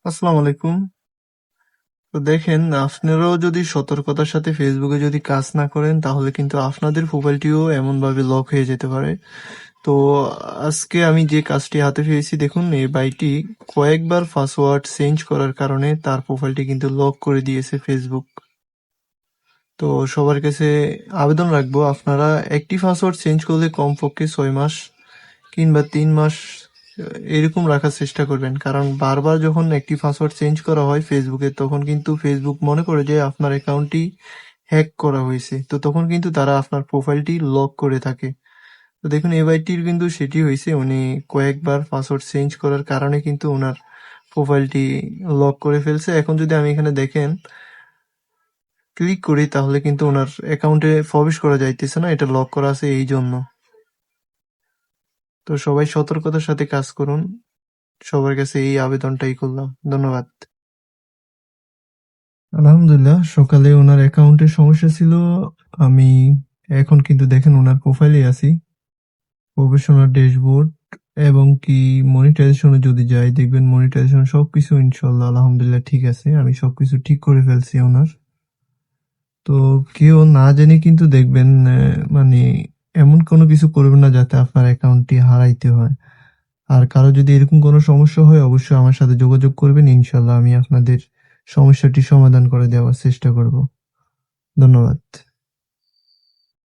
আসসালামু আলাইকুম। তো দেখেন, আপনারাও যদি সতর্কতার সাথে ফেসবুকে যদি কাজ না করেন তাহলে কিন্তু আপনাদের প্রোফাইলটিও এমনভাবে লক হয়ে যেতে পারে। তো আজকে আমি যে কাজটি হাতে পেয়েছি, দেখুন এই ভাইটি কয়েকবার পাসওয়ার্ড চেঞ্জ করার কারণে তার প্রোফাইলটি কিন্তু লক করে দিয়েছে ফেসবুক। তো সবার কাছে আবেদন রাখবো, আপনারা একটি পাসওয়ার্ড চেঞ্জ করলে কমপক্ষে 6 মাস কিংবা 3 মাস এরকম রাখার চেষ্টা করবেন, কারণ বারবার যখন একটি পাসওয়ার্ড চেঞ্জ করা হয় ফেসবুকে তখন কিন্তু ফেসবুক মনে করে যে আপনার অ্যাকাউন্টটি হ্যাক করা হয়েছে, তো তখন কিন্তু তারা আপনার প্রোফাইলটি লক করে থাকে। তো দেখুন এই ভাইটির কিন্তু সেটি হয়েছে, উনি কয়েকবার পাসওয়ার্ড চেঞ্জ করার কারণে কিন্তু ওনার প্রোফাইলটি লক করে ফেলছে। এখন যদি আমি এখানে দেখেন ক্লিক করি তাহলে কিন্তু ওনার অ্যাকাউন্টে প্রবেশ করা যাইতেছে না, এটা লক করা আছে এই জন্য। তো সবাই সতর্কতার সাথে কাজ করুন, সবার কাছে এই আবেদনটাই করলাম। ধন্যবাদ। আলহামদুলিল্লাহ, সকালে ওনার অ্যাকাউন্টের সমস্যা ছিল। আমি এখন কিন্তু দেখেন ওনার প্রোফাইলে আছি, প্রফেশনাল ড্যাশবোর্ড এবং কি মনিটাইজেশনে যদি যাই দেখবেন মনিটাইজেশন সবকিছু ইনশাল্লাহ আলহামদুলিল্লাহ ঠিক আছে। আমি সবকিছু ঠিক করে ফেলছি ওনার। তো কেউ না জেনে কিন্তু দেখবেন মানে এমন কোনো কিছু করবেন না যাতে আপনার অ্যাকাউন্টটি হারাইতে হয়। আর কারো যদি এরকম কোনো সমস্যা হয় অবশ্যই আমার সাথে যোগাযোগ করবেন, ইনশাল্লাহ আমি আপনাদের সমস্যাটি সমাধান করে দেওয়ার চেষ্টা করব। ধন্যবাদ।